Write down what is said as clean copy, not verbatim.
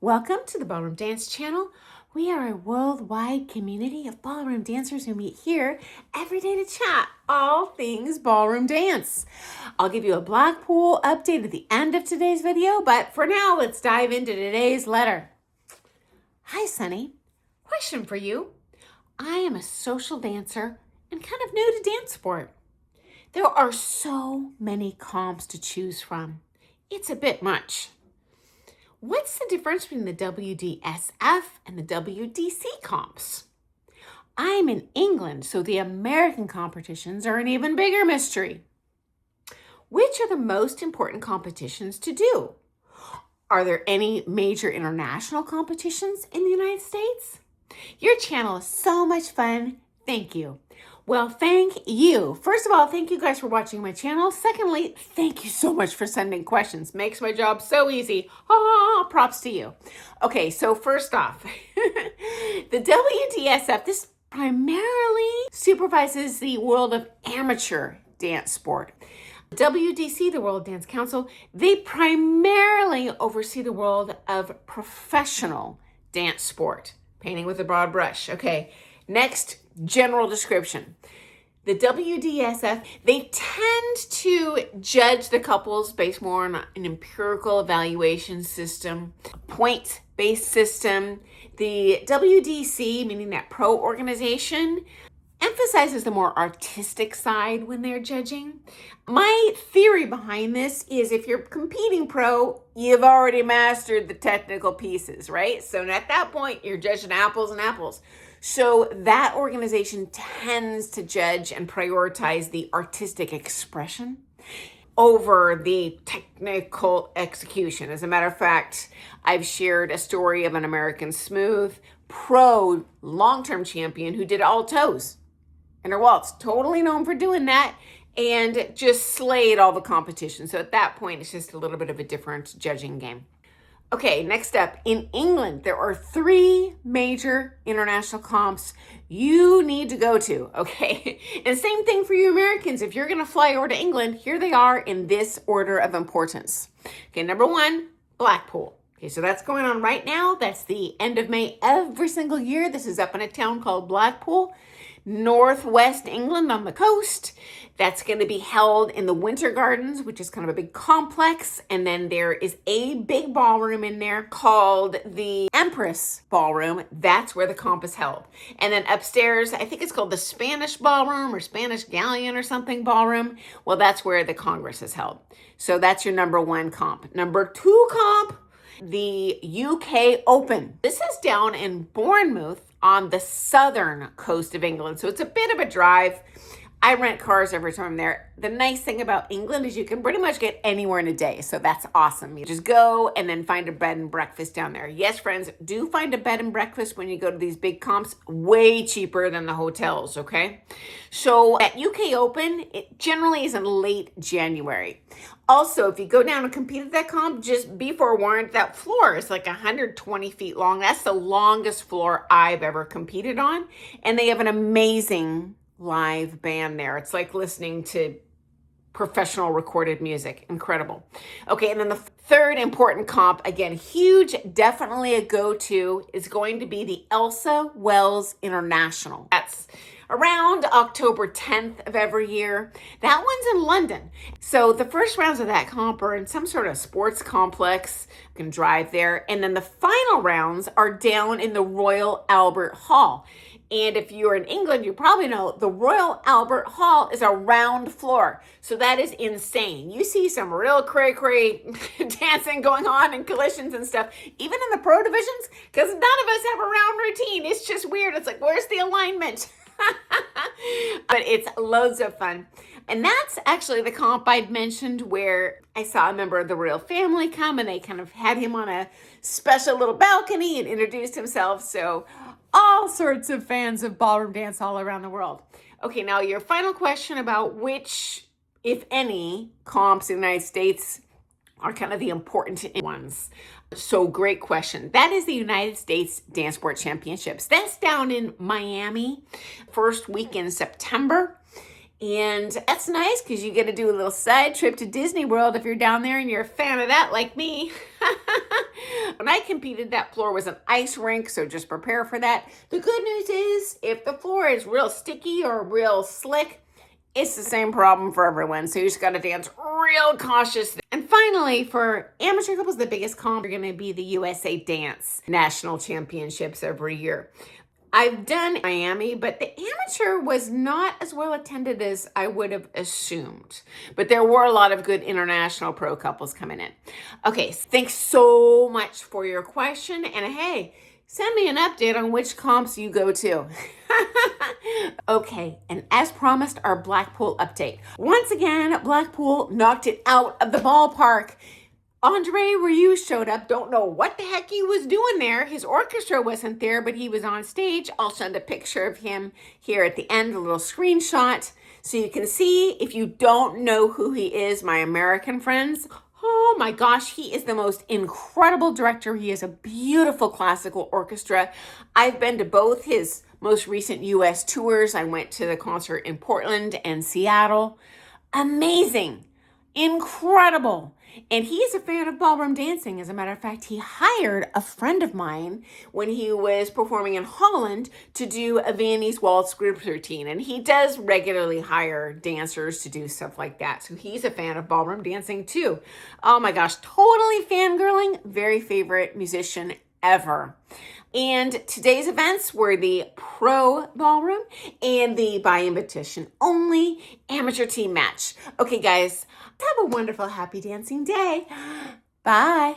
Welcome to the Ballroom Dance channel. We are a worldwide community of ballroom dancers who meet here every day to chat all things ballroom dance. I'll give you a Blackpool update at the end of today's video, but for now, let's dive into today's letter. Hi, Sunny. Question for you. I am a social dancer and kind of new to dance sport. There are so many comps to choose from. It's a bit much. What's the difference between the WDSF and the WDC comps? I'm in England, so the American competitions are an even bigger mystery. Which are the most important competitions to do? Are there any major international competitions in the United States? Your channel is so much fun. Thank you. Well, thank you. First of all, thank you guys for watching my channel. Secondly, thank you so much for sending questions. Makes my job so easy. Props to you. Okay, so first off, the WDSF, this primarily supervises the world of amateur dance sport. WDC, the World Dance Council, they primarily oversee the world of professional dance sport. Painting with a broad brush. Okay, next, general description. The WDSF, they tend to judge the couples based more on an empirical evaluation system, a points-based system. The WDC, meaning that pro organization, emphasizes the more artistic side when they're judging. My theory behind this is if you're competing pro, you've already mastered the technical pieces, right? So at that point, you're judging apples and apples. So that organization tends to judge and prioritize the artistic expression over the technical execution. As a matter of fact, I've shared a story of an American Smooth pro long-term champion who did all toes in her waltz, totally known for doing that, and just slayed all the competition. So at that point, it's just a little bit of a different judging game. Okay, next up, in England, there are 3 major international comps you need to go to, okay? And same thing for you Americans. If you're gonna fly over to England, here they are in this order of importance. Okay, number 1, Blackpool. Okay, so that's going on right now. That's the end of May every single year. This is up in a town called Blackpool, northwest England on the coast. That's going to be held in the Winter Gardens, which is kind of a big complex. And then there is a big ballroom in there called the Empress Ballroom. That's where the comp is held. And then upstairs, I think it's called the Spanish Ballroom or Spanish Galleon or something ballroom. Well, that's where the Congress is held. So that's your number 1 comp. Number 2 comp, the UK Open. This is down in Bournemouth on the southern coast of England. So it's a bit of a drive. I rent cars every time I'm there. The nice thing about England is you can pretty much get anywhere in a day. So that's awesome. You just go and then find a bed and breakfast down there. Yes, friends, do find a bed and breakfast when you go to these big comps. Way cheaper than the hotels, okay? So at UK Open, it generally is in late January. Also, if you go down and compete at that comp, just be forewarned, that floor is like 120 feet long. That's the longest floor I've ever competed on. And they have an amazing live band there. It's like listening to professional recorded music. Incredible. Okay, and then the third important comp, again, huge, definitely a go-to, is going to be the Elsa Wells International. That's around October 10th of every year. That one's in London. So the first rounds of that comp are in some sort of sports complex. You can drive there. And then the final rounds are down in the Royal Albert Hall. And if you're in England, you probably know the Royal Albert Hall is a round floor. So that is insane. You see some real cray-cray dancing going on and collisions and stuff, even in the pro divisions, because none of us have a round routine. It's just weird. It's like, where's the alignment? But it's loads of fun. And that's actually the comp I'd mentioned where I saw a member of the royal family come and they kind of had him on a special little balcony and introduced himself. So all sorts of fans of ballroom dance all around the world. Okay, now your final question about which, if any, comps in the United States are kind of the important ones. So great question. That is the United States Dance Sport Championships. That's down in Miami, first week in September. And that's nice because you get to do a little side trip to Disney World if you're down there and you're a fan of that like me. When I competed, that floor was an ice rink, so just prepare for that. The good news is if the floor is real sticky or real slick, it's the same problem for everyone. So you just got to dance real cautious. And finally, for amateur couples, the biggest comp are going to be the USA Dance National Championships every year. I've done Miami, but the amateur was not as well attended as I would have assumed. But there were a lot of good international pro couples coming in. Okay, thanks so much for your question. And hey, send me an update on which comps you go to. Okay, and as promised, our Blackpool update. Once again, Blackpool knocked it out of the ballpark. Andre Rieu showed up. Don't know what the heck he was doing there. His orchestra wasn't there, but he was on stage. I'll send a picture of him here at the end, a little screenshot, so you can see if you don't know who he is, my American friends. Oh my gosh, he is the most incredible director. He has a beautiful classical orchestra. I've been to both his most recent US tours. I went to the concert in Portland and Seattle. Amazing, incredible. And he is a fan of ballroom dancing. As a matter of fact, he hired a friend of mine when he was performing in Holland to do a Viennese waltz group routine. And he does regularly hire dancers to do stuff like that. So he's a fan of ballroom dancing too. Oh my gosh, totally fangirling. Very favorite musician ever. And today's events were the pro ballroom and the by invitation only amateur team match. Okay, guys, have a wonderful, happy dancing day. Bye.